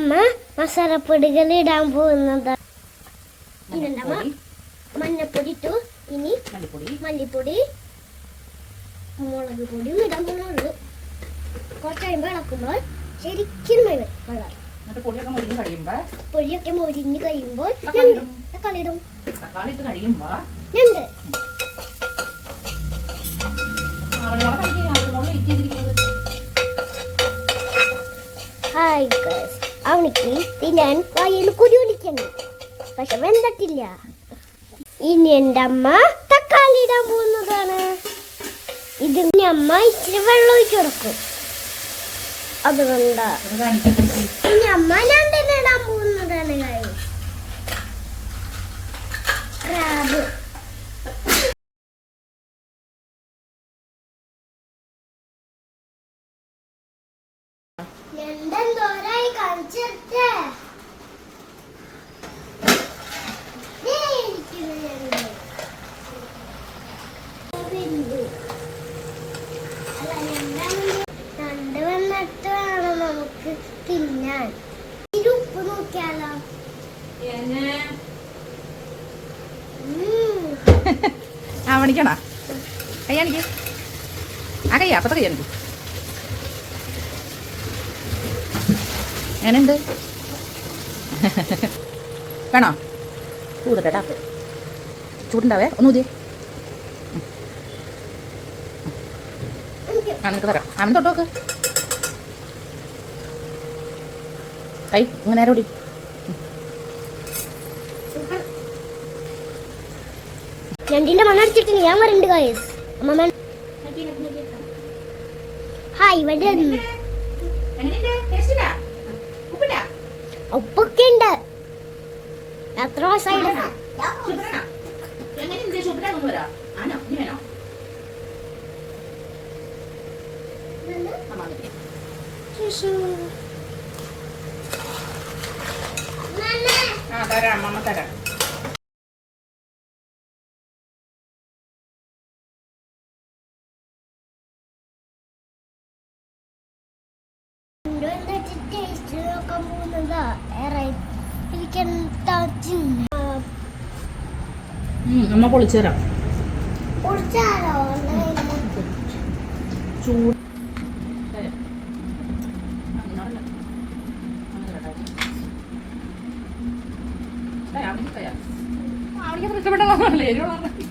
അമ്മ മസാലപ്പൊടികൾ ഇടാൻ പോകുന്നതാണ്. മഞ്ഞപ്പൊടി ഇട്ടു. ഇനി മല്ലിപ്പൊടി മുളക് പൊടിയും ഇടാൻ പോകുന്നുള്ളൂ. കുറച്ച് കഴിയുമ്പോൾ ഇളക്കുമ്പോൾ ശരിക്കും പൊടിയൊക്കെ മൊരിഞ്ഞ് കഴിയുമ്പോൾ തക്കാളി ഇടും. ഹായ് ഗൈസ്, അവനിക്ക് തിന്നാൻ വായിൽ കുരു ഒലിക്കുന്നു. പക്ഷെ വെന്തട്ടില്ല. ഇനി എൻ്റെ അമ്മ തക്കാളി ഇടാൻ പോകുന്നതാണ്. ഇത് അമ്മ ഇച്ചിരി വെള്ളം ഒഴിച്ചു കൊടുക്കും. അതുകൊണ്ട് ഇനി അമ്മ ഞാൻ തന്നെ ഇടാൻ പോകുന്നതാണ്. ക്രാബ് എന്തോരായി കളിച്ചിട്ട് രണ്ട് വന്നിട്ട് വേണം നമുക്ക് തിന്നാൻ. ഉപ്പ് നോക്കിയാലോ? മണിക്കണ കയ്യാണിക്ക് ആ കയ്യ അപ്പത്തെ കയ്യാണിക്ക് എങ്ങനെയുണ്ട്? വേണോ? ചൂടട്ടാ, ചൂടുണ്ടാവേ. ഒന്ന് ഊതിയേ. നിനക്ക് തരാം. അവൻ തൊട്ടോക്ക്. കൈ ഇങ്ങനെ നേരെ ഓടി. രണ്ടിന്റെ മണ്ണടിച്ചിട്ട് ഞാൻ വരുന്നുണ്ട് ഗൈസ്. ഹായ്, ഇവിടെ ഉപ്പൊക്കെ ഉണ്ട്. എത്ര മാസമായിട്ട് തരാം, അമ്മ തരാം. അമ്മ പൊളിച്ചു തരാം. ചൂട് ഇഷ്ടപ്പെട്ടല്ലേ?